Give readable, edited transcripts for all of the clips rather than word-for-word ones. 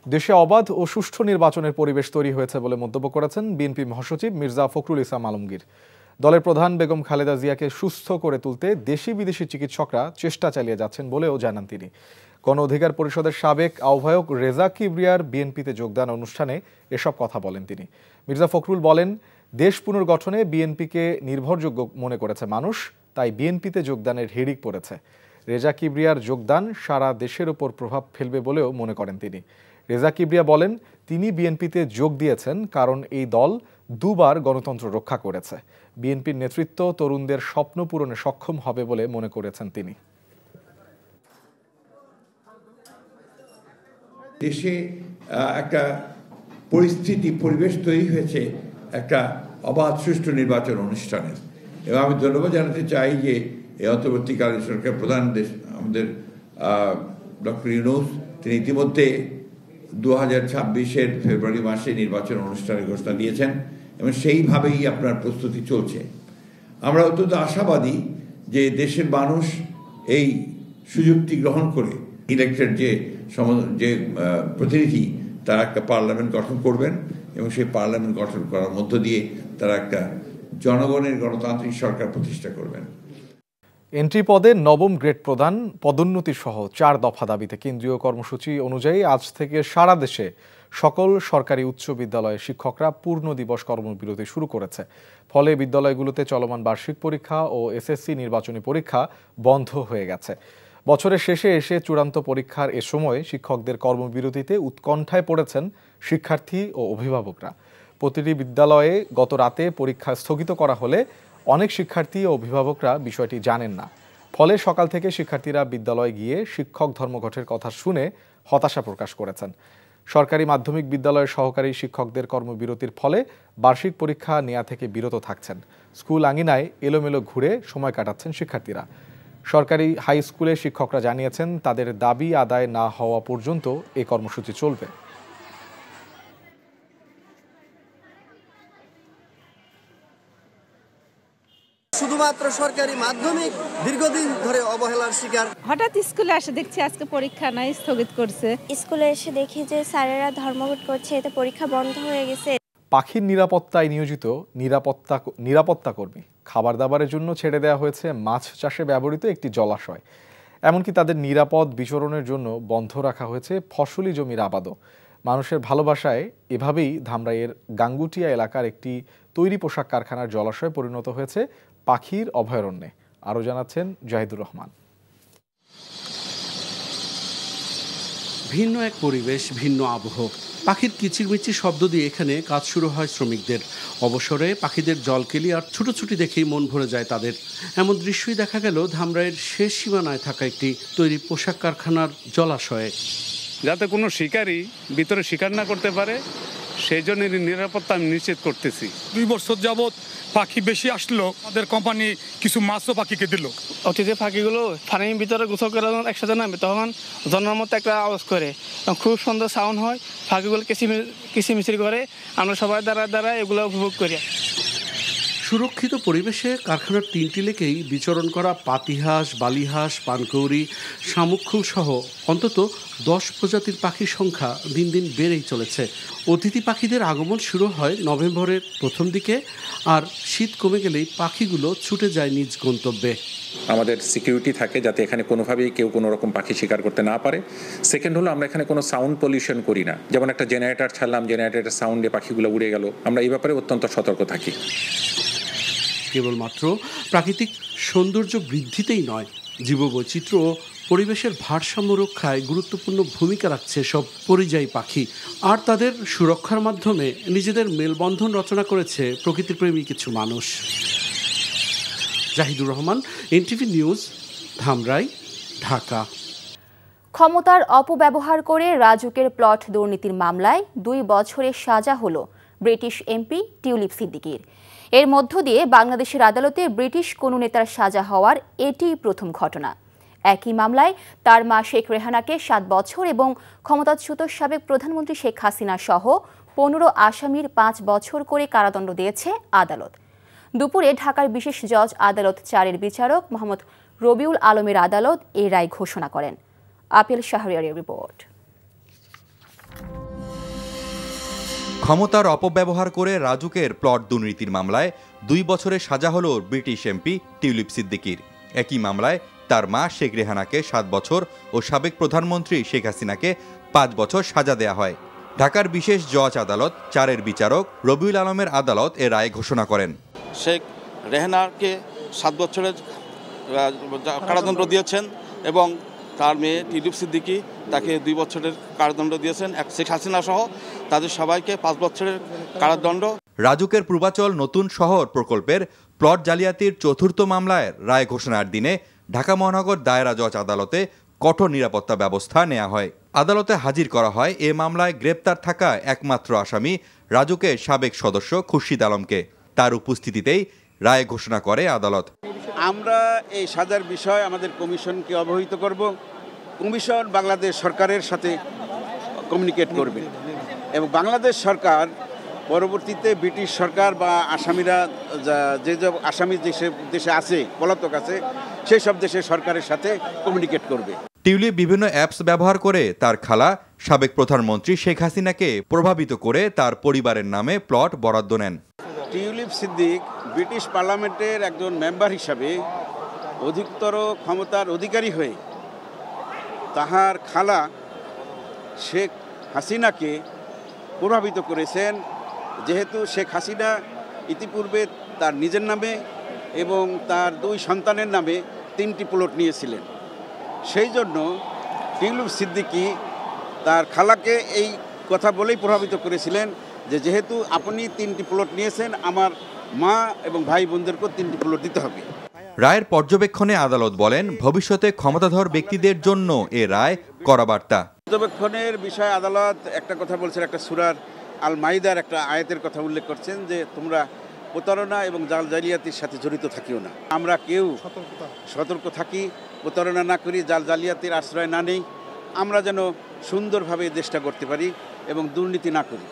দেশে অবাধ ও সুষ্ঠু নির্বাচনের পরিবেশ তৈরি হয়েছে বলে মন্তব্য করেছেন বিএনপি মহাসচিব মির্জা ফখরুল ইসলাম আলমগীর। দলের প্রধান বেগম খালেদা জিয়াকে সুস্থ করে তুলতে দেশি বিদেশি চিকিৎসকরা চেষ্টা চালিয়ে যাচ্ছেন বলেও জানান তিনি। গণ অধিকার পরিষদের সাবেক আহ্বায়ক রেজা কিবরিয়ার বিএনপিতে যোগদান অনুষ্ঠানে এসব কথা বলেন তিনি। মির্জা ফখরুল বলেন, দেশ পুনর্গঠনে বিএনপিকে নির্ভরযোগ্য মনে করেছে মানুষ, তাই বিএনপিতে যোগদানের হিড়িক পড়েছে। রেজা কিবরিয়ার যোগদান সারা দেশের উপর প্রভাব ফেলবে বলেও মনে করেন তিনি। রেজা কিবরিয়া বলেন, তিনি বিএনপিতে যোগ দিয়েছেন কারণ এই দল দুবার গণতন্ত্র রক্ষা করেছে। বিএনপির নেতৃত্ব তরুণদের স্বপ্ন পূরণে সক্ষম হবে বলে মনে করেছেন তিনি। দেশে একটা পরিবেশ তৈরি হয়েছে একটা অবাধ সুষ্ঠু নির্বাচন অনুষ্ঠানের, এবং আমি ধন্যবাদ জানাতে চাই যে এই অন্তর্বর্তীকালীন সরকার প্রধান আমাদের ডক্টর ইউনূস, তিনি ইতিমধ্যে 2026-এর ফেব্রুয়ারি মাসে নির্বাচন অনুষ্ঠানের ঘোষণা দিয়েছেন এবং সেইভাবেই আপনার প্রস্তুতি চলছে। আমরা অত্যন্ত আশাবাদী যে দেশের মানুষ এই সুযোগটি গ্রহণ করে ইলেক্টেড যে প্রতিনিধি, তারা একটা পার্লামেন্ট গঠন করবেন এবং সেই পার্লামেন্ট গঠন করার মধ্য দিয়ে তারা একটা জনগণের গণতান্ত্রিক সরকার প্রতিষ্ঠা করবেন। এন্ট্রি পদে নবম গ্রেড প্রদান, পদোন্নতি সহ 4 দফা দাবিতে কেন্দ্রীয় কর্মসূচি অনুযায়ী আজ থেকে সারা দেশে সকল সরকারি উচ্চ বিদ্যালয়ের শিক্ষকরা পূর্ণ দিবস কর্মবিরতি শুরু করেছে। ফলে বিদ্যালয়গুলোতে চলমান বার্ষিক পরীক্ষা ও এসএসসি নির্বাচনী পরীক্ষা বন্ধ হয়ে গেছে। বছরের শেষে এসে চূড়ান্ত পরীক্ষার এ সময় শিক্ষকদের কর্মবিরতিতে উৎকণ্ঠায় পড়েছেন শিক্ষার্থী ও অভিভাবকরা। প্রতিটি বিদ্যালয়ে গত রাতে পরীক্ষা স্থগিত করা হলে অনেক শিক্ষার্থী ও অভিভাবকরা বিষয়টি জানেন না। ফলে সকাল থেকে শিক্ষার্থীরা বিদ্যালয়ে গিয়ে শিক্ষক ধর্মঘটের কথা শুনে হতাশা প্রকাশ করেছেন। সরকারি মাধ্যমিক বিদ্যালয়ের সহকারী শিক্ষকদের কর্মবিরতির ফলে বার্ষিক পরীক্ষা নেওয়া থেকে বিরত থাকছেন। স্কুল আঙিনায় এলোমেলো ঘুরে সময় কাটাচ্ছেন শিক্ষার্থীরা। সরকারি হাই স্কুলের শিক্ষকরা জানিয়েছেন, তাদের দাবি আদায় না হওয়া পর্যন্ত এই কর্মসূচি চলবে। শুধুমাত্র সরকারি মাধ্যমিক দীর্ঘদিন ধরে অবহেলার শিকার। হঠাৎ স্কুলে এসে দেখছি আজকে পরীক্ষা নাই, স্থগিত করছে। স্কুলে এসে দেখি যে স্যারেরা ধর্মঘট করছে, এতে পরীক্ষা বন্ধ হয়ে গেছে। পাখির নিরাপত্তায় নিয়োজিত নিরাপত্তা কর্মী খাবার দাবারের জন্য ছেড়ে দেওয়া হয়েছে মাছ চাষে ব্যবহৃত একটি জলাশয়। এমনকি তাদের নিরাপদ বিচরণের জন্য বন্ধ রাখা হয়েছে ফসলি জমির আবাদও। মানুষের ভালোবাসায় এভাবেই ধামরাইয়ের গাঙ্গুটিয়া এলাকার একটি তৈরি পোশাক কারখানার জলাশয় পরিণত হয়েছে পাখির অভয়ারণ্যে। আরও জানাচ্ছেন জাহিদুর রহমান। ভিন্ন এক পরিবেশ, ভিন্ন আবহ। পাখির কিচিরমিচির শব্দ দিয়ে এখানে কাজ শুরু হয় শ্রমিকদের। অবসরে পাখিদের জলকেলি আর ছুটোছুটি দেখেই মন ভরে যায় তাদের। এমন দৃশ্যই দেখা গেল ধামরাইয়ের শেষ সীমানায় থাকা একটি তৈরি পোশাক কারখানার জলাশয়ে। যাতে কোনো শিকারী ভিতরে শিকার না করতে পারে, সেই জন্য নিরাপত্তা আমি নিশ্চিত করতেছি। 2 বছর যাবৎ পাখি বেশি আসলো, আমাদের কোম্পানি কিছু মাছও পাখিকে দিল। অতিথি পাখিগুলো পানির ভিতরে গোসল করে একসাথে নামে, তখন ঝর্ণার মতো একটা আওয়াজ করে, খুব সুন্দর সাউন্ড হয়। পাখিগুলো কিচিমিচির করে, আমরা সবাই দাঁড়ায় এগুলো উপভোগ করি। সুরক্ষিত পরিবেশে কারখানার 3টি লেকেই বিচরণ করা পাতিহাঁস, বালিহাঁস, পানকৌড়ি, শামুকখুল সহ অন্তত 10 প্রজাতির পাখির সংখ্যা দিন দিন বেড়েই চলেছে। অতিথি পাখিদের আগমন শুরু হয় নভেম্বরের প্রথম দিকে, আর শীত কমে গেলেই পাখিগুলো ছুটে যায় নিজ গন্তব্যে। আমাদের সিকিউরিটি থাকে যাতে এখানে কোনোভাবেই কেউ কোনো রকম পাখি শিকার করতে না পারে। সেকেন্ড হলো, আমরা এখানে কোনো সাউন্ড পলিউশন করি না। যেমন একটা জেনারেটর ছাড়লাম, জেনারেটরের সাউন্ডে পাখিগুলো উড়ে গেল, আমরা এই ব্যাপারে অত্যন্ত সতর্ক থাকি। কেবলমাত্র প্রাকৃতিক সৌন্দর্য বৃদ্ধিতেই নয়, জীববৈচিত্র্য ও পরিবেশের ভারসাম্য রক্ষায় গুরুত্বপূর্ণ ভূমিকা রাখছে সব পরিযায়ী পাখি। আর তাদের সুরক্ষার মাধ্যমে নিজেদের মেলবন্ধন রচনা করেছে প্রকৃতিপ্রেমী কিছু মানুষ। Jahidur Rahman, NTV news, Dhamrai, Dhaka. ক্ষমতার অপব্যবহার করে রাজুকের প্লট দুর্নীতির মামলায় 2 বছরের সাজা হল ব্রিটিশ এমপি টিউলিপ সিদ্দিকীর। এর মধ্য দিয়ে বাংলাদেশের আদালতে ব্রিটিশ কোনো নেতার সাজা হওয়ার এটিই প্রথম ঘটনা। একই মামলায় তার মা শেখ রেহানাকে 7 বছর এবং ক্ষমতাচ্যুত সাবেক প্রধানমন্ত্রী শেখ হাসিনা সহ 15 আসামির 5 বছর করে কারাদণ্ড দিয়েছে আদালত। দুপুরে ঢাকার বিশেষ জজ আদালত 4-এর বিচারক মোহাম্মদ রবিউল আলমের আদালত এই রায় ঘোষণা করেন। আপিল শাহরিয়ারের রিপোর্ট। ক্ষমতার অপব্যবহার করে রাজুকের প্লট দুর্নীতির মামলায় 2 বছরের সাজা হল ব্রিটিশ এমপি টিউলিপ সিদ্দিকীর। একই মামলায় তার মা শেখ রেহানাকে 7 বছর ও সাবেক প্রধানমন্ত্রী শেখ হাসিনাকে 5 বছর সাজা দেয়া হয়। ঢাকার বিশেষ জজ আদালত 4-এর বিচারক রবিউল আলমের আদালত এ রায় ঘোষণা করেন। শেখ রেহানাকে 7 বছরের কারাদণ্ড দিয়েছেন এবং তার মেয়ে টিউলিপ সিদ্দিকী তাকে 2 বছরের কারাদণ্ড দিয়েছেন। শেখ হাসিনা সহ তাদের সবাইকে 5 বছরের কারাদণ্ড। রাজুকের পূর্বাচল নতুন শহর প্রকল্পের প্লট জালিয়াতির 4র্থ মামলায় রায় ঘোষণার দিনে ঢাকা মহানগর দায়রা জজ আদালতে কঠোর নিরাপত্তা ব্যবস্থা নেওয়া হয়। আদালতে হাজির করা হয় এ মামলায় গ্রেপ্তার থাকা একমাত্র আসামি রাজুকের সাবেক সদস্য খুরশিদ আলমকে। তার উপস্থিতিতেই রায় ঘোষণা করে আদালত। আমরা এই সাজার বিষয় আমাদের কমিশনকে অবহিত করব। কমিশন বাংলাদেশ সরকারের সাথে কমিউনিকেট করবে এবং বাংলাদেশ সরকার পরবর্তীতে ব্রিটিশ সরকার বা আসামিরা যে আসামি দেশে আছে পলাতক আছে সেই সব দেশের সরকারের সাথে কমিউনিকেট করবে। টিউলিপ বিভিন্ন অ্যাপস ব্যবহার করে তার খালা সাবেক প্রধানমন্ত্রী শেখ হাসিনাকে প্রভাবিত করে তার পরিবারের নামে প্লট বরাদ্দ নেন। টিউলিপ সিদ্দিক ব্রিটিশ পার্লামেন্টের একজন মেম্বার হিসাবে অধিকতর ক্ষমতার অধিকারী হয়ে তাহার খালা শেখ হাসিনাকে প্রভাবিত করেছেন। যেহেতু শেখ হাসিনা ইতিপূর্বে তার নিজের নামে এবং তার 2 সন্তানের নামে 3টি প্লট নিয়েছিলেন, সেই জন্য টিউলিপ সিদ্দিকী তার খালাকে এই কথা বলেই প্রভাবিত করেছিলেন যে যেহেতু আপনি 3টি প্লট নিয়েছেন, আমার মা এবং ভাই বোনদেরকেও 3টি প্লট দিতে হবে। রায়ের পর্যবেক্ষণে আদালত বলেন, ভবিষ্যতে ক্ষমতাধর ব্যক্তিদের জন্য এ রায় কড়া বার্তা। পর্যবেক্ষণের বিষয়ে আদালত একটা কথা বলছেন, একটা সূরার আল মাইদার একটা আয়াতের কথা উল্লেখ করছেন যে তোমরা প্রতারণা এবং জাল জালিয়াতির সাথে জড়িত থাকিও না। আমরা কেউ সতর্ক থাকি, প্রতারণা না করি, জাল জালিয়াতির আশ্রয় না নেই, আমরা যেন সুন্দরভাবে দেশটা করতে পারি এবং দুর্নীতি না করি।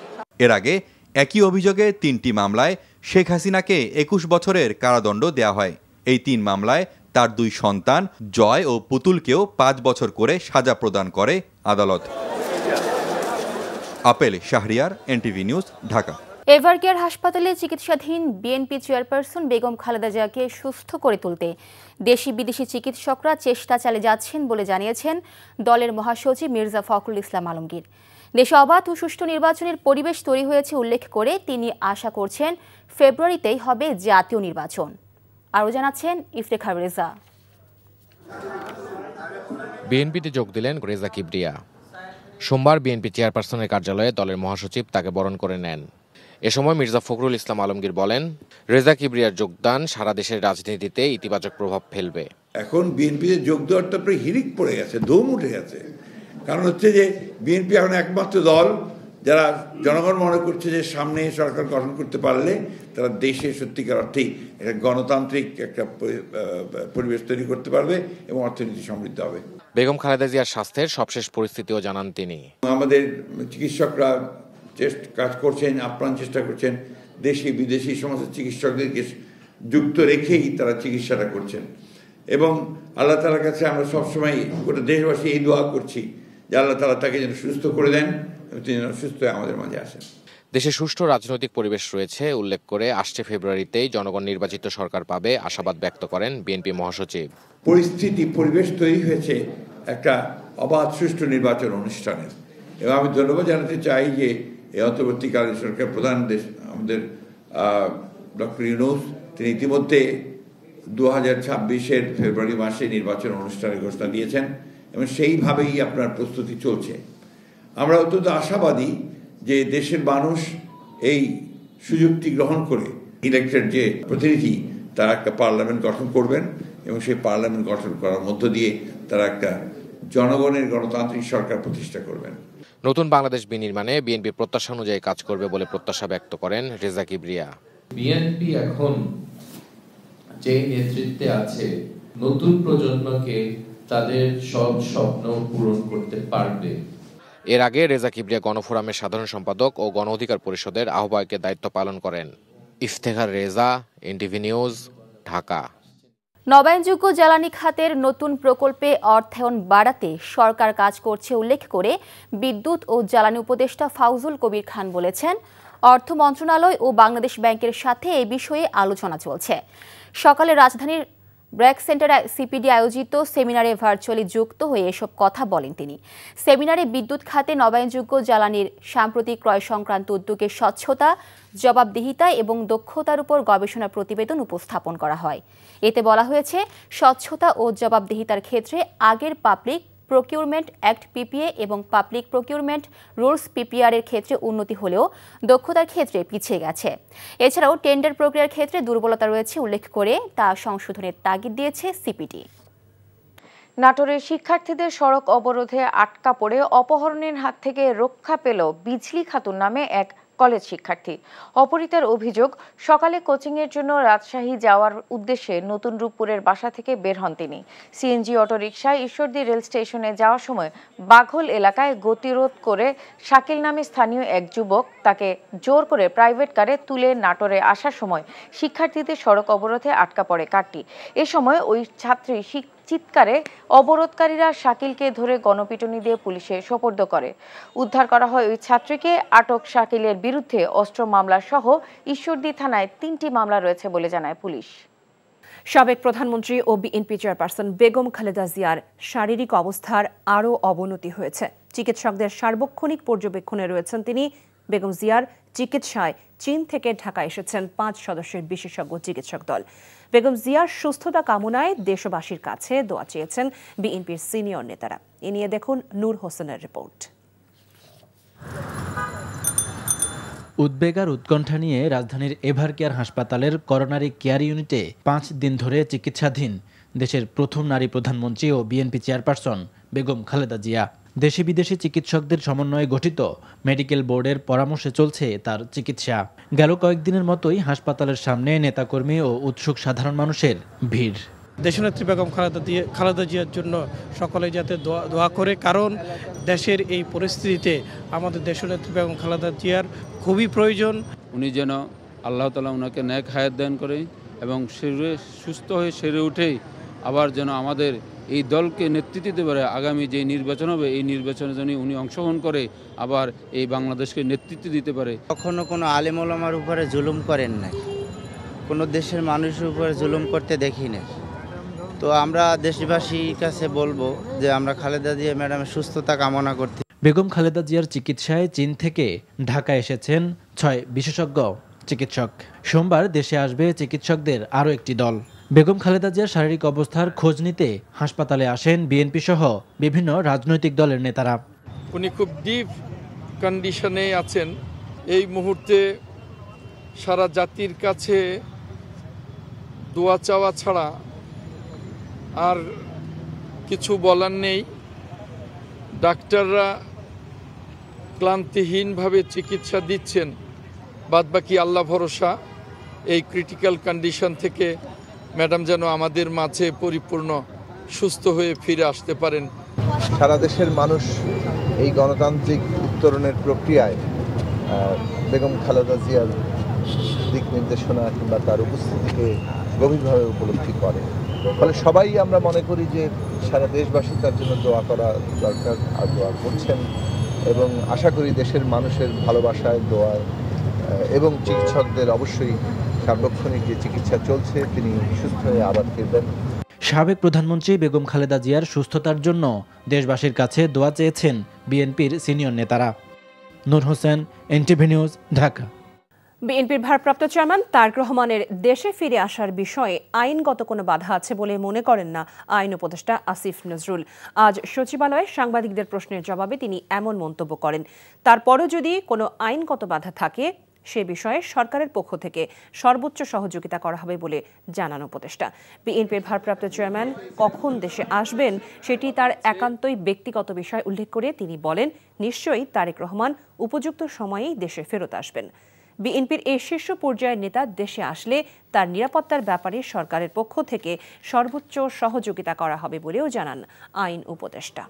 এর আগে একই অভিযোগে 3টি মামলায় শেখ হাসিনাকে 21 বছরের কারাদণ্ড দেয়া হয়। এই 3 মামলায় তার 2 সন্তান জয় ও পুতুলকেও 5 বছর করে সাজা প্রদান করে আদালত। Apple Shahriar, NTV news, Dhaka. Evercare হাসপাতালে চিকিৎসাধীন বিএনপি চেয়ারপারসন বেগম খালেদা জিয়াকে সুস্থ করে তুলতে দেশি বিদেশি চিকিৎসকরা চেষ্টা চালিয়ে যাচ্ছেন বলে জানিয়েছেন দলের মহাসচিব মির্জা ফখরুল ইসলাম আলমগীর। দেশে অবাধ ও সুষ্ঠু নির্বাচনের পরিবেশ তৈরি হয়েছে উল্লেখ করে তিনি আশা করছেন ফেব্রুয়ারিতেই হবে জাতীয় নির্বাচন। আরও জানাচ্ছেন ইফতেখার রেজা। বিএনপিতে যোগ দিলেন রেজা কিবরিয়া। সোমবার বিএনপি চেয়ারপারসনের কার্যালয়ে দলের মহাসচিব তাকে বরণ করে নেন। এ সময় মির্জা ফখরুল ইসলাম আলমগীর বলেন, রেজা কিবরিয়ার যোগদান সারা দেশের রাজনীতিতে ইতিবাচক প্রভাব ফেলবে। এখন বিএনপিতে যোগ দেওয়ার তারপরে হিরিক পড়ে গেছে, দম উঠে গেছে। কারণ হচ্ছে যে বিএনপি এখন একমাত্র দল যারা জনগণ মনে করছে যে সামনে সরকার গঠন করতে পারলে তারা দেশে সত্যিকার অর্থেই একটা গণতান্ত্রিক একটা পরিবেশ তৈরি করতে পারবে এবং অর্থনীতি সমৃদ্ধ হবে। বেগম খালেদা জিয়ার স্বাস্থ্যের সবশেষ পরিস্থিতিও জানান তিনি। আমাদের চিকিৎসকরা কাজ করছেন, আপ্রাণ চেষ্টা করছেন, দেশি বিদেশি সমস্ত চিকিৎসকদেরকে যুক্ত রেখেই তারা চিকিৎসাটা করছেন এবং আল্লাহ তাআলার কাছে আমরা সবসময় গোটা দেশবাসী এই দোয়া করছি যে আল্লাহ তাআলা তাকে যেন সুস্থ করে দেন, তিনি যেন সুস্থ হয়ে আমাদের মাঝে আসেন। দেশে সুষ্ঠু রাজনৈতিক পরিবেশ রয়েছে উল্লেখ করে আসছে ফেব্রুয়ারিতেই জনগণ নির্বাচিত সরকার পাবে আশাবাদ ব্যক্ত করেন বিএনপি মহাসচিব। পরিবেশ তৈরি হয়েছে একটা অবাধ সুষ্ঠু নির্বাচন অনুষ্ঠানের এবং আমি ধন্যবাদ জানাতে চাই যে এই অন্তর্বর্তীকালীন সরকার প্রধান আমাদের ডক্টর ইউনূস তিনি ইতিমধ্যে 2026-এর ফেব্রুয়ারি মাসে নির্বাচন অনুষ্ঠানের ঘোষণা দিয়েছেন এবং সেইভাবেই আপনার প্রস্তুতি চলছে। আমরা অত্যন্ত আশাবাদী যে দেশের মানুষ এই সুযোগটি গ্রহণ করে ইলেক্টেড যে প্রতিনিধি তারা একটা পার্লামেন্ট গঠন করবেন এবং সেই পার্লামেন্ট গঠন করার মধ্য দিয়ে তারা একটা জনগণের গণতান্ত্রিক সরকার প্রতিষ্ঠা করবেন। নতুন বাংলাদেশ বিনির্মাণে বিএনপি প্রত্যাশা অনুযায়ী কাজ করবে বলে প্রত্যাশা ব্যক্ত করেন রেজা কিবরিয়া। বিএনপি এখন যে নেতৃত্বে আছে নতুন প্রজন্মকে তাদের সব স্বপ্ন পূরণ করতে পারবে। এর আগে রেজা কিবরিয়া গণফোরামের সাধারণ সম্পাদক ও গণ অধিকার পরিষদের আহ্বায়কের দায়িত্ব পালন করেন। Iftekhar Reza, NTV news, Dhaka. নবায়নযোগ্য জ্বালানি খাতের নতুন প্রকল্পে অর্থায়ন বাড়াতে সরকার কাজ করছে উল্লেখ করে বিদ্যুৎ ও জ্বালানি উপদেষ্টা ফাউজুল কবির খান বলেছেন, অর্থ মন্ত্রণালয় ও বাংলাদেশ ব্যাংকের সাথে এ বিষয়ে আলোচনা চলছে। সকালে রাজধানীর ব্র্যাক সেন্টারে সিপিডি আয়োজিত সেমিনারে ভার্চুয়ালি যুক্ত হয়ে এসব কথা বলেন তিনি। সেমিনারে বিদ্যুৎ খাতে নবায়নযোগ্য জ্বালানির সাম্প্রতিক ক্রয় সংক্রান্ত উদ্যোগের স্বচ্ছতা, জবাবদিহিতা এবং দক্ষতার উপর গবেষণা প্রতিবেদন উপস্থাপন করা হয়। এতে বলা হয়েছে, স্বচ্ছতা ও জবাবদিহিতার ক্ষেত্রে আগের পাবলিক প্রকিউরমেন্ট অ্যাক্ট পিপিএ এবং পাবলিক প্রকিউরমেন্ট রুলস পিপিআর এর ক্ষেত্রে উন্নতি হলেও দক্ষতার ক্ষেত্রে পিছিয়ে গেছে। এছাড়াও টেন্ডার প্রক্রিয়ার ক্ষেত্রে দুর্বলতা রয়েছে উল্লেখ করে তা সংশোধনের তাগিদ দিয়েছে সিপিডি। নাটোরের শিক্ষার্থীদের সড়ক অবরোধে আটকা পড়ে অপহরণের হাত থেকে রক্ষা পেল বিজলি খাতুন নামে এক কলেজ শিক্ষার্থী। অপহৃতার অভিযোগ, সকালে কোচিংয়ের জন্য রাজশাহী যাওয়ার উদ্দেশ্যে নতুন রূপপুরের বাসা থেকে বের হন তিনি। সিএনজি অটোরিকশায় ঈশ্বরদী রেল স্টেশনে যাওয়ার সময় বাঘল এলাকায় গতিরোধ করে শাকিল নামে স্থানীয় এক যুবক তাকে জোর করে প্রাইভেট কারে তুলে নাটোরে আসার সময় শিক্ষার্থীদের সড়ক অবরোধে আটকা পড়ে কারটি। এ সময় ওই ছাত্রী চিৎকারে অবরোধকারীরা শাকিলকে ধরে গণপিটুনি দিয়ে পুলিশে সোপর্দ করে। উদ্ধার করা হয় ওই ছাত্রীকে। আটক শাকিলের বিরুদ্ধে অস্ত্র মামলা সহ ঈশ্বরদী থানায় 3টি মামলা রয়েছে বলে জানায় পুলিশ। সাবেক প্রধানমন্ত্রী ও বিএনপি চেয়ারপারসন বেগম খালেদা জিয়ার শারীরিক অবস্থার আরও অবনতি হয়েছে। চিকিৎসকদের সার্বক্ষণিক পর্যবেক্ষণে রয়েছেন তিনি। বেগম জিয়ার চিকিৎসায় চীন থেকে ঢাকা এসেছেন 5 সদস্যের বিশেষজ্ঞ চিকিৎসক দল। বেগম জিয়ার সুস্থতা কামনায় দেশবাসীর কাছে দোয়া চেয়েছেন বিএনপির সিনিয়র নেতারা। এ নিয়ে দেখুন নূর হোসেনের রিপোর্ট। উদ্বেগ আর উৎকণ্ঠা নিয়ে রাজধানীর এভারকেয়ার হাসপাতালের করোনারি কেয়ার ইউনিটে 5 দিন ধরে চিকিৎসাধীন দেশের প্রথম নারী প্রধানমন্ত্রী ও বিএনপি চেয়ারপারসন বেগম খালেদা জিয়া। দেশি বিদেশি চিকিৎসকদের সমন্বয়ে গঠিত মেডিকেল বোর্ডের পরামর্শে চলছে তার চিকিৎসা। গেল কয়েকদিনের মতোই হাসপাতালের সামনে নেতাকর্মী ও উৎসুক সাধারণ মানুষের ভিড়। দেশনেত্রী বেগম খালেদা জিয়ার জন্য সকলে যাতে দোয়া করে, কারণ দেশের এই পরিস্থিতিতে আমাদের দেশনেত্রী বেগম খালেদা জিয়ার খুবই প্রয়োজন। উনি যেন আল্লাহ তাআলা ওনাকে নেক হায়াত দান করে এবং সুস্থ হয়ে সেরে উঠেই আবার যেন আমাদের এই দলকে নেতৃত্ব দিতে পারে। আগামী যে নির্বাচন হবে এই নির্বাচনে যেন উনি অংশগ্রহণ করে আবার এই বাংলাদেশকে নেতৃত্ব দিতে পারে। কখনো কোনো আলেম ওলামার উপরে জুলুম করেন নাই, কোনো দেশের মানুষের উপরে জুলুম করতে দেখি না। তো আমরা দেশবাসীর কাছে বলবো যে আমরা খালেদা জিয়া ম্যাডামের সুস্থতা কামনা করতে। বেগম খালেদা জিয়ার চিকিৎসায় চীন থেকে ঢাকা এসেছেন 6 বিশেষজ্ঞ চিকিৎসক। সোমবার দেশে আসবে চিকিৎসকদের আরও একটি দল। বেগম খালেদা জিয়ার শারীরিক অবস্থার খোঁজ নিতে হাসপাতালে আসেন বিএনপি সহ বিভিন্ন রাজনৈতিক দলের নেতারা। উনি খুব ডিপ কন্ডিশনে আছেন। এই মুহূর্তে সারা জাতির কাছে দোয়া চাওয়া ছাড়া আর কিছু বলার নেই। ডাক্তাররা ক্লান্তিহীনভাবে চিকিৎসা দিচ্ছেন, বাদবাকি আল্লাহ ভরসা। এই ক্রিটিক্যাল কন্ডিশন থেকে ম্যাডাম যেন আমাদের মাঝে পরিপূর্ণ সুস্থ হয়ে ফিরে আসতে পারেন। সারা দেশের মানুষ এই গণতান্ত্রিক উত্তরণের প্রক্রিয়ায় বেগম খালেদা জিয়ার দিক নির্দেশনা কিংবা তার উপস্থিতিকে গভীরভাবে উপলব্ধি করে। ফলে সবাই আমরা মনে করি যে সারা দেশবাসী তার জন্য দোয়া করা দরকার, আর দোয়া করছেন এবং আশা করি দেশের মানুষের ভালোবাসায় দোয়া এবং চিকিৎসকদের অবশ্যই সার্বক্ষণিক যে চিকিৎসা চলছে তিনি সুস্থ হয়ে আবার ফিরবেন। সাবেক প্রধানমন্ত্রী বেগম খালেদা জিয়ার সুস্থতার জন্য দেশবাসীর কাছে দোয়া চেয়েছেন বিএনপির সিনিয়র নেতারা। নূর হোসেন, এনটিভি নিউজ, ঢাকা। বিএনপির ভারপ্রাপ্ত চেয়ারম্যান তারেক রহমানের দেশে ফিরে আসার বিষয়ে আইনগত কোনো বাধা আছে বলে মনে করেন না আইন উপদেষ্টা আসিফ নজরুল। আজ সচিবালয়ে সাংবাদিকদের প্রশ্নের জবাবে তিনি এমন মন্তব্য করেন। তারপরও যদি কোনো আইনগত বাধা থাকে সে বিষয়ে সরকারের পক্ষ থেকে সর্বোচ্চ সহযোগিতা করা হবে বলে জানান উপদেষ্টা। বিএনপির ভারপ্রাপ্ত চেয়ারম্যান কখন দেশে আসবেন সেটি তার একান্তই ব্যক্তিগত বিষয় উল্লেখ করে তিনি বলেন, নিশ্চয়ই তারেক রহমান উপযুক্ত সময়েই দেশে ফেরত আসবেন। বিএনপির এই শীর্ষ পর্যায়ের নেতা দেশে আসলে তার নিরাপত্তার ব্যাপারে সরকারের পক্ষ থেকে সর্বোচ্চ সহযোগিতা করা হবে বলেও জানান আইন উপদেষ্টা।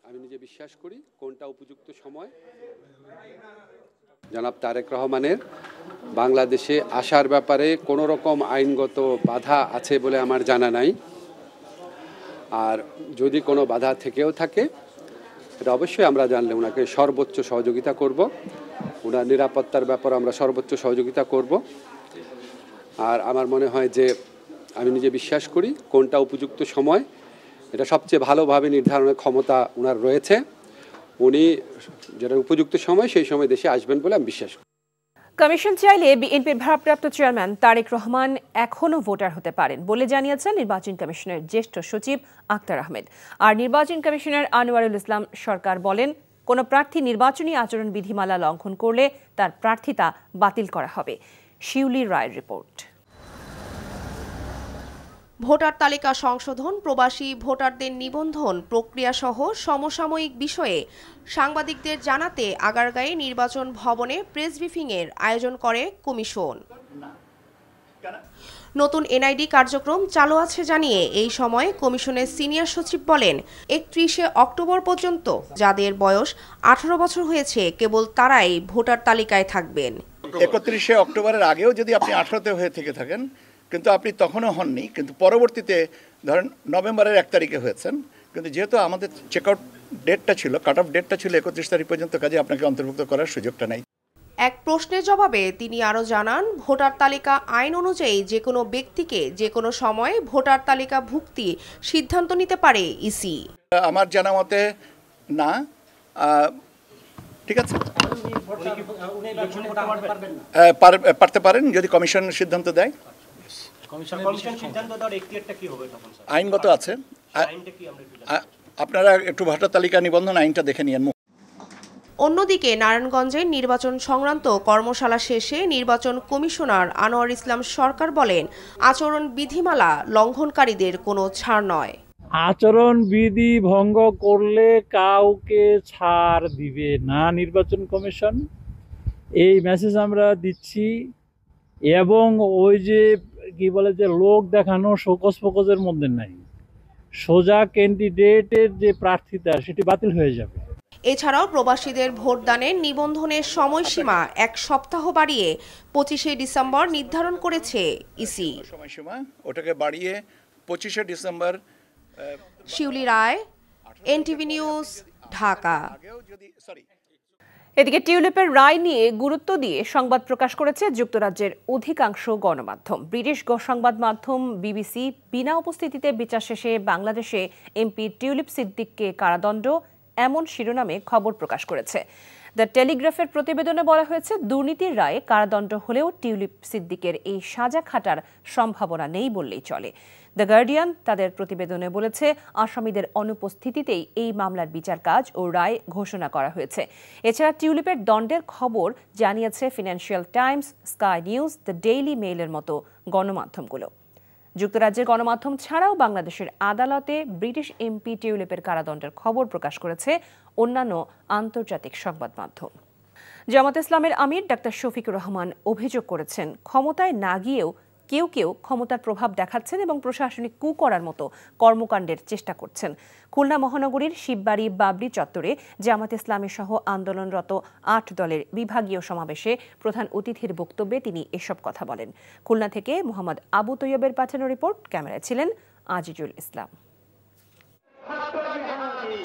আমি নিজে বিশ্বাস করি কোনটা উপযুক্ত সময় জনাব তারেক রহমানের বাংলাদেশে আসার ব্যাপারে কোনো রকম আইনগত বাধা আছে বলে আমার জানা নাই। আর যদি কোনো বাধা থেকেও থাকে এটা অবশ্যই আমরা জানলে ওনাকে সর্বোচ্চ সহযোগিতা করব, ওনার নিরাপত্তার ব্যাপারে আমরা সর্বোচ্চ সহযোগিতা করব। আর আমার মনে হয় যে আমি নিজে বিশ্বাস করি কোনটা উপযুক্ত সময় এটা সবচেয়ে ভালোভাবে নির্ধারণের ক্ষমতা ওনার রয়েছে। উনি যেটা উপযুক্ত সময় সেই সময় দেশে আসবেন বলে আমি বিশ্বাস করি। কমিশন চাইলে বিএনপির ভারপ্রাপ্ত চেয়ারম্যান তারেক রহমান এখনও ভোটার হতে পারেন বলে জানিয়েছেন নির্বাচন কমিশনের জ্যেষ্ঠ সচিব আক্তার আহমেদ। আর নির্বাচন কমিশনার আনোয়ারুল ইসলাম সরকার বলেন, কোনো প্রার্থী নির্বাচনী আচরণ বিধিমালা লঙ্ঘন করলে তার প্রার্থিতা বাতিল করা হবে। শিউলি রায়ের রিপোর্ট। ভোটার তালিকা সংশোধন, প্রবাসী ভোটারদের নিবন্ধন প্রক্রিয়া সহ সমসাময়িক বিষয়ে সাংবাদিকদের জানাতে আগারগাঁয়ে নির্বাচন ভবনে প্রেস ব্রিফিংয়ের আয়োজন করে কমিশন। নতুন এনআইডি কার্যক্রম চালু আছে জানিয়ে এই সময় কমিশনের সিনিয়র সচিব বলেন, 31শে অক্টোবর পর্যন্ত যাদের বয়স 18 বছর হয়েছে কেবল তারাই ভোটার তালিকায় থাকবেন। 31শে অক্টোবরের আগেও যদি আপনি 18তে হয়ে থেকে থাকেন কিন্তু আপনি তখনও হননি, কিন্তু পরবর্তীতে ধরেন নভেম্বরের 1 তারিখে হয়েছেন, কিন্তু যেহেতু আমাদের চেকআউট ডেটটা ছিল, কাট অফ ডেটটা ছিল 31 তারিখ পর্যন্ত, কাজে আপনাকে অন্তর্ভুক্ত করার সুযোগটা নেই। এক প্রশ্নের জবাবে তিনি আরও জানান, ভোটার তালিকা আইন অনুযায়ী যে কোনো ব্যক্তিকে যে কোনো সময় ভোটার তালিকা ভুক্তি সিদ্ধান্ত নিতে পারে ইসি। আমার জানা মতে না। ঠিক আছে, পারতে পারেন যদি কমিশন সিদ্ধান্ত দেয়। আইনগত আছে, আপনারা একটু ভোটার তালিকা নিবন্ধন আইনটা দেখে নিয়েন। অন্যদিকে নারায়ণগঞ্জের নির্বাচন সংক্রান্ত কর্মশালা শেষে নির্বাচন কমিশনার আনোয়ার ইসলাম সরকার বলেন, আচরণ বিধিমালা লঙ্ঘনকারীদের কোনো ছাড় নয়। আচরণ বিধি ভঙ্গ করলে কাউকে ছাড় দিবে না নির্বাচন কমিশন, এই মেসেজ আমরা দিচ্ছি। এবং ওই যে কি বলে যে লোক দেখানো শোকস ফোকসের মধ্যে নাই, সোজা ক্যান্ডিডেটের যে প্রার্থিতা সেটি বাতিল হয়ে যাবে। এছাড়াও প্রবাসীদের ভোটদানের নিবন্ধনের সময়সীমা 1 সপ্তাহ বাড়িয়ে 25শে ডিসেম্বর নির্ধারণ করেছে ইসি। সময়সীমা ওটাকে বাড়িয়ে 25শে ডিসেম্বর। শিউলি রায়, এনটিভি নিউজ, ঢাকা। এদিকে টিউলিপের রায় নিয়ে গুরুত্ব দিয়ে সংবাদ প্রকাশ করেছে যুক্তরাজ্যের অধিকাংশ গণমাধ্যম। ব্রিটিশ সংবাদ মাধ্যম বিবিসি বিনা উপস্থিতিতে বিচার শেষে বাংলাদেশে এমপি টিউলিপ সিদ্দিককে কারাদণ্ড এমন শিরোনামে খবর প্রকাশ করেছে। দ্য টেলিগ্রাফের প্রতিবেদনে বলা হয়েছে, দুর্নীতির রায়ে কারাদণ্ড হলেও টিউলিপ সিদ্দিকের এই সাজা খাটার সম্ভাবনা নেই বললেই চলে। দ্য গার্ডিয়ান তাদের প্রতিবেদনে বলেছে, আসামিদের অনুপস্থিতিতেই এই মামলার বিচার কাজ ও রায় ঘোষণা করা হয়েছে। এছাড়া টিউলিপের দণ্ডের খবর জানিয়েছে Financial Times, Sky News, the Daily মেইলের মতো গণমাধ্যমগুলো। যুক্তরাজ্যের গণমাধ্যম ছাড়াও বাংলাদেশের আদালতে ব্রিটিশ এমপি টিউলিপের কারাদণ্ডের খবর প্রকাশ করেছে অন্যান্য আন্তর্জাতিক সংবাদ মাধ্যম। জামাত ইসলামের আমির ডাক্তার শফিকুর রহমান অভিযোগ করেছেন, ক্ষমতায় না গিয়েও কেউ কেউ ক্ষমতার প্রভাব দেখাচ্ছেন এবং প্রশাসনিক কু করার মতো কর্মকাণ্ডের চেষ্টা করছেন। খুলনা মহানগরীর শিববাড়ি বাবরি চত্বরে জামাত ইসলামী সহ আন্দোলনরত 8 দলের বিভাগীয় সমাবেশে প্রধান অতিথির বক্তব্যে তিনি এসব কথা বলেন। খুলনা থেকে মোহাম্মদ আবু তৈয়বের পাঠানো রিপোর্ট, ক্যামেরায় ছিলেন আজিজুল ইসলাম।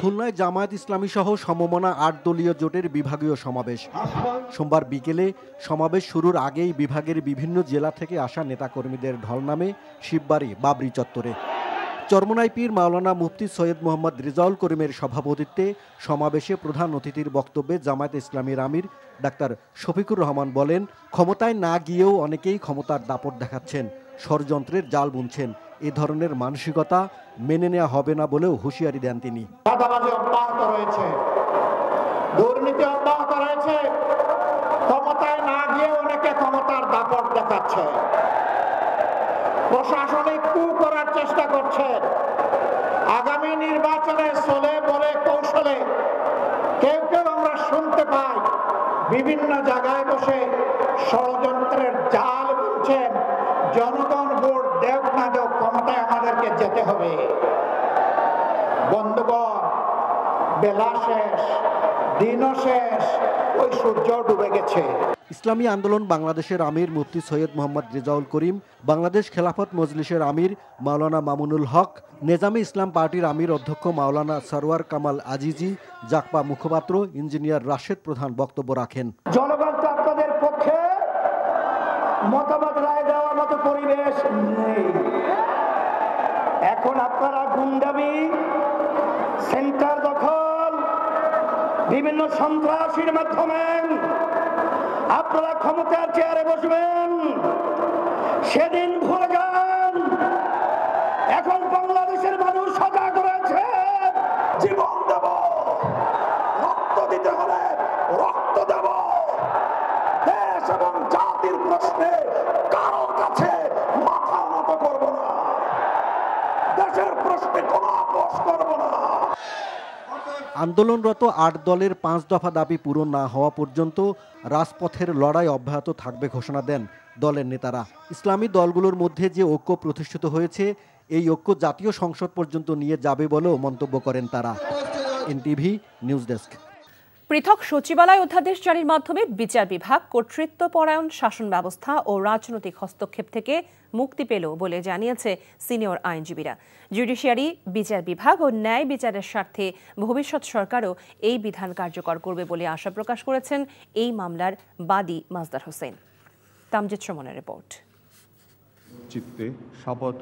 খুলনায় জামায়াত ইসলামী সহ সমমনা 8 দলীয় জোটের বিভাগীয় সমাবেশ। সোমবার বিকেলে সমাবেশ শুরুর আগেই বিভাগের বিভিন্ন জেলা থেকে আসা নেতাকর্মীদের ঢল নামে শিববাড়ি বাবরি চত্বরে। চরমোনাই পীর মাওলানা মুফতি সৈয়দ মোহাম্মদ রেজাউল করিমের সভাপতিত্বে সমাবেশে প্রধান অতিথির বক্তব্যে জামায়াত ইসলামীর আমির ডাক্তার শফিকুর রহমান বলেন, ক্ষমতায় না গিয়েও অনেকেই ক্ষমতার দাপট দেখাচ্ছেন, ষড়যন্ত্রের জাল বুনছেন। এ ধরনের মানসিকতা মেনে নেওয়া হবে না বলেও হুঁশিয়ারি দেন তিনি। দুর্নীতি অব্যাহত রয়েছে, ক্ষমতায় না গিয়ে অনেকে ক্ষমতার দাপট দেখাচ্ছে, প্রশাসনিক কু করার চেষ্টা করছে। আগামী নির্বাচনে চলে বলে কৌশলে কেউ কেউ আমরা শুনতে পাই বিভিন্ন জায়গায় বসে ষড়যন্ত্রের জাল বুনছেন। জনগণ ভোট দেখ না দেখ, ক্ষমতায় আমাদেরকে যেতে হবে। বন্ধুগণ, বেলা শেষ, দিনও শেষ, ওই সূর্য ডুবে গেছে। ইসলামী আন্দোলন বাংলাদেশের আমির মুফতি সৈয়দ মোহাম্মদ রেজাউল করিম, বাংলাদেশ খেলাফত মজলিসের আমির মাওলানা মামুনুল হক, নেজামে ইসলাম পার্টির আমির অধ্যক্ষ মাওলানা সরওয়ার কামাল আজিজি, জাকপা মুখপাত্র ইঞ্জিনিয়ার রাশেদ প্রধান বক্তব্য রাখেন। জনগণ তো আপনাদের পক্ষে মতামত রায় দেওয়ার মতো পরিবেশ নেই। এখন আপনারা গুন্ডামি, সেন্টার দখল, বিভিন্ন সন্ত্রাসীর মাধ্যমে আপনারা ক্ষমতার চেয়ারে বসবেন, সেদিন ভুলে যান। এখন বাংলাদেশের মানুষ সজাগ রয়েছে। জীবন দেব, রক্ত দিতে হলে রক্ত দেব। দেশ এবং জাতির প্রশ্নে কারো কাছে মাথা নত করব না, দেশের প্রশ্নে কোনো আপোষ করব না। আন্দোলনরত ৮ দলের ৫ দফা দাবি পূরণ না হওয়া পর্যন্ত রাজপথের লড়াই অব্যাহত থাকবে ঘোষণা দেন দলের নেতারা। ইসলামী দলগুলোর মধ্যে যে ঐক্য প্রতিষ্ঠিত হয়েছে, এই ঐক্য জাতীয় সংসদ পর্যন্ত নিয়ে যাবে বলেও মন্তব্য করেন তারা। NTV news desk. পৃথক সচিবালয় অধ্যাদেশ জারির মাধ্যমে বিচার বিভাগ কর্তৃত্বপরায়ণ শাসন ব্যবস্থা ও রাজনৈতিক হস্তক্ষেপ থেকে মুক্তি পেল বলে জানিয়েছে সিনিয়র আইনজীবীরা। জুডিশিয়ারি, বিচার বিভাগ ও ন্যায় বিচারের স্বার্থে ভবিষ্যৎ সরকারও এই বিধান কার্যকর করবে বলে আশা প্রকাশ করেছেন এই মামলার বাদী মাজদার হোসেন। তামজিদ সুমনের রিপোর্ট। চিত্তে শপথ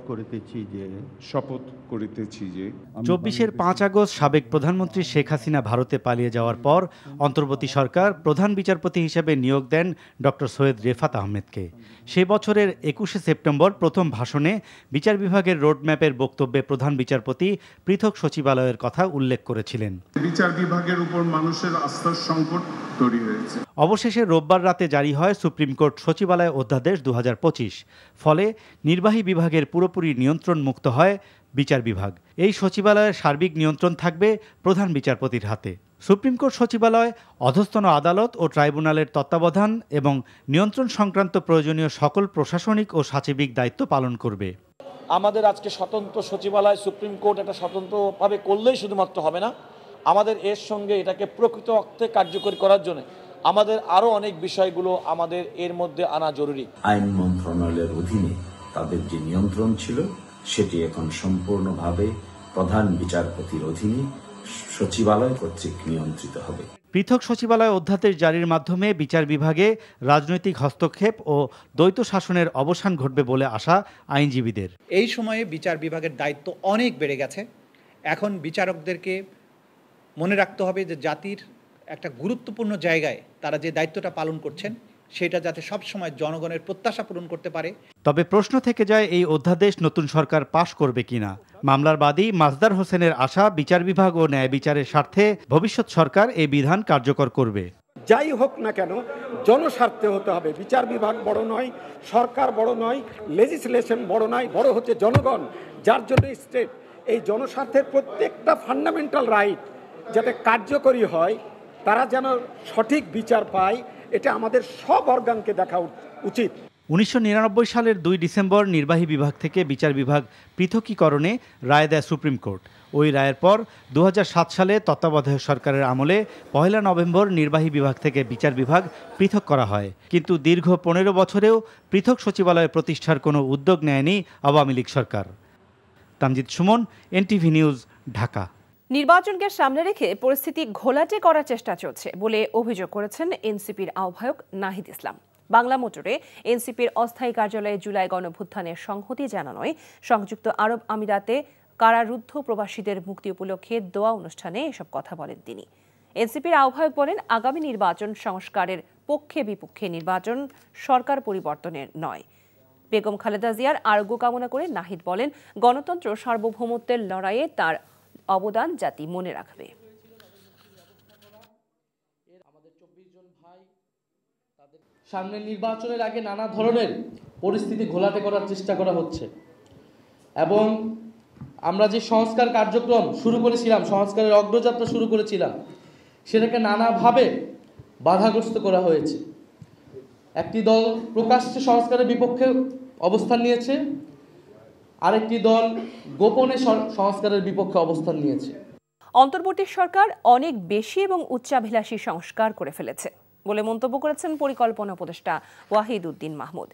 করিতেছি যে ২৪-এর ৫ আগস্ট সাবেক প্রধানমন্ত্রী শেখ হাসিনা ভারতে পালিয়ে যাওয়ার পর অন্তর্বর্তী সরকার প্রধান বিচারপতি হিসেবে নিয়োগ দেন ডক্টর সৈয়দ রেফাত আহমেদকে। সে বছরের ২১শে সেপ্টেম্বর প্রথম ভাষণে বিচার বিভাগের রোডম্যাপের বক্তব্যে প্রধান বিচারপতি পৃথক সচিবালয়ের কথা উল্লেখ করেছিলেন। বিচার বিভাগের উপর মানুষের আস্থার সংকট তৈরি হয়েছে। অবশেষে রোববার রাতে জারি হয় সুপ্রিম কোর্ট সচিবালয় অধ্যাদেশ ২০২৫। ফলে নির্বাহী বিভাগের পুরোপুরি নিয়ন্ত্রণ মুক্ত হয় বিচার বিভাগ। এই সচিবালয়ের সার্বিক নিয়ন্ত্রণ থাকবে প্রধান বিচারপতির হাতে। সুপ্রিম কোর্ট সচিবালয় অধস্তন আদালত ও ট্রাইব্যুনালের তত্ত্বাবধান এবং নিয়ন্ত্রণ সংক্রান্ত প্রয়োজনীয় সকল প্রশাসনিক ও সাচিবিক দায়িত্ব পালন করবে। আমাদের আজকে স্বতন্ত্র সচিবালয় সুপ্রিম কোর্ট এটা স্বতন্ত্রভাবে করলেই শুধুমাত্র হবে না, আমাদের এর সঙ্গে এটাকে প্রকৃত অর্থে কার্যকরী করার জন্য আমাদের আরও অনেক বিষয়গুলো আমাদের এর মধ্যে আনা জরুরি। আইন মন্ত্রণালয়ের অধীনে তাদের যে নিয়ন্ত্রণ ছিল সেটি এখন সম্পূর্ণভাবে প্রধান বিচারপতির অধীনে সচিবালয় কর্তৃক নিয়ন্ত্রিত হবে। পৃথক সচিবালয় অধ্যাদেশ জারির মাধ্যমে বিচার বিভাগে রাজনৈতিক হস্তক্ষেপ ও দ্বৈত শাসনের অবসান ঘটবে বলে আশা আইনজীবীদের। এই সময়ে বিচার বিভাগের দায়িত্ব অনেক বেড়ে গেছে। এখন বিচারকদেরকে মনে রাখতে হবে যে জাতির একটা গুরুত্বপূর্ণ জায়গায় তারা যে দায়িত্বটা পালন করছেন সেটা যাতে সবসময় জনগণের প্রত্যাশা পূরণ করতে পারে। তবে প্রশ্ন থেকে যায় এই অধ্যাদেশ নতুন সরকার পাশ করবে কিনা। মামলার বাদী মাজদার হোসেনের আশা বিচার বিভাগ ও ন্যায় বিচারের স্বার্থে ভবিষ্যৎ সরকার এই বিধান কার্যকর করবে। যাই হোক না কেন জনস্বার্থে হতে হবে। বিচার বিভাগ বড় নয়, সরকার বড় নয়, লেজিসলেশন বড় নয়, বড় হচ্ছে জনগণ, যার জন্য স্টেট এই জনস্বার্থের প্রত্যেকটা ফান্ডামেন্টাল রাইট যাতে কার্যকরী হয়, তারা যেন সঠিক বিচার পায়, এটা আমাদের সব অর্গানকে দেখা উচিত। ১৯৯৯ সালের ২ ডিসেম্বর নির্বাহী বিভাগ থেকে বিচার বিভাগ পৃথকীকরণে রায় দেয় সুপ্রিম কোর্ট। ওই রায়ের পর ২০০৭ সালে তত্ত্বাবধায়ক সরকারের আমলে ১ নভেম্বর নির্বাহী বিভাগ থেকে বিচার বিভাগ পৃথক করা হয়। কিন্তু দীর্ঘ ১৫ বছরেও পৃথক সচিবালয় প্রতিষ্ঠার কোনো উদ্যোগ নেয়নি আওয়ামী লীগ সরকার। Tamjid Sumon, NTV news, Dhaka. নির্বাচনকে সামনে রেখে পরিস্থিতি ঘোলাটে করার চেষ্টা চলছে বলে অভিযোগ করেছেন এনসিপির আহ্বায়ক নাহিদ ইসলাম। বাংলা মোটরে এনসিপির অস্থায়ী কার্যালয়ে জুলাই গণঅভ্যুত্থানের সংহতি জানানোয় সংযুক্ত আরব আমিরাতে কারারুদ্ধ প্রবাসীদের মুক্তি উপলক্ষে দোয়া অনুষ্ঠানে এসব কথা বলেন তিনি। এনসিপির আহ্বায়ক বলেন, আগামী নির্বাচন সংস্কারের পক্ষে বিপক্ষে নির্বাচন, সরকার পরিবর্তনের নয়। বেগম খালেদা জিয়ার আরোগ্য কামনা করে নাহিদ বলেন, গণতন্ত্র সার্বভৌমত্বের লড়াইয়ে তার অবদান জাতি মনে রাখবে। সামনের নির্বাচনের আগে নানা ধরনের পরিস্থিতি ঘোলাটে করার চেষ্টা করা হচ্ছে এবং আমরা যে সংস্কার কার্যক্রম শুরু করেছিলাম, সংস্কারের অগ্রযাত্রা শুরু করেছিলাম, সেটাকে নানাভাবে বাধাগ্রস্ত করা হয়েছে। একটি দল প্রকাশ্যে সংস্কারের বিপক্ষে অবস্থান নিয়েছে, আরেকটি দল গোপনে সংস্কারের বিপক্ষে অবস্থান নিয়েছে। অন্তর্বর্তী সরকার অনেক বেশি এবং উচ্চাভিলাষী সংস্কার করে ফেলেছে বলে মন্তব্য করেছেন পরিকল্পনা উপদেষ্টা ওয়াহিদ উদ্দিন মাহমুদ।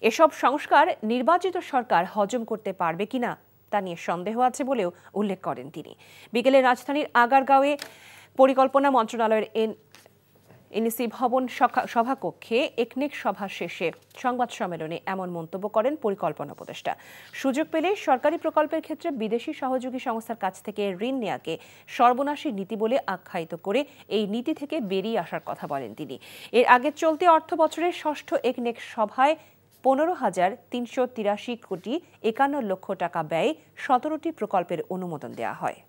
এসব সংস্কার নির্বাচিত সরকার হজম করতে পারবে কিনা তা নিয়ে সন্দেহ আছে বলেও উল্লেখ করেন তিনি। বিকেলে রাজধানীর আগারগাঁওয়ে পরিকল্পনা মন্ত্রণালয়ের এনইসি ভবন সভাকক্ষে একনেক সভা শেষে সংবাদ সম্মেলনে এমন মন্তব্য করেন পরিকল্পনা উপদেষ্টা। সুযোগ পেলে সরকারি প্রকল্পের ক্ষেত্রে বিদেশি সহযোগী সংস্থার কাছ থেকে ঋণ নেওয়াকে সর্বনাশী নীতি বলে আখ্যায়িত করে এই নীতি থেকে বেরিয়ে আসার কথা বলেন তিনি। এর আগে চলতি অর্থ বছরের ষষ্ঠ একনেক সভায় 15,383 কোটি 51 লক্ষ টাকা ব্যয়ে 17টি প্রকল্পের অনুমোদন দেওয়া হয়।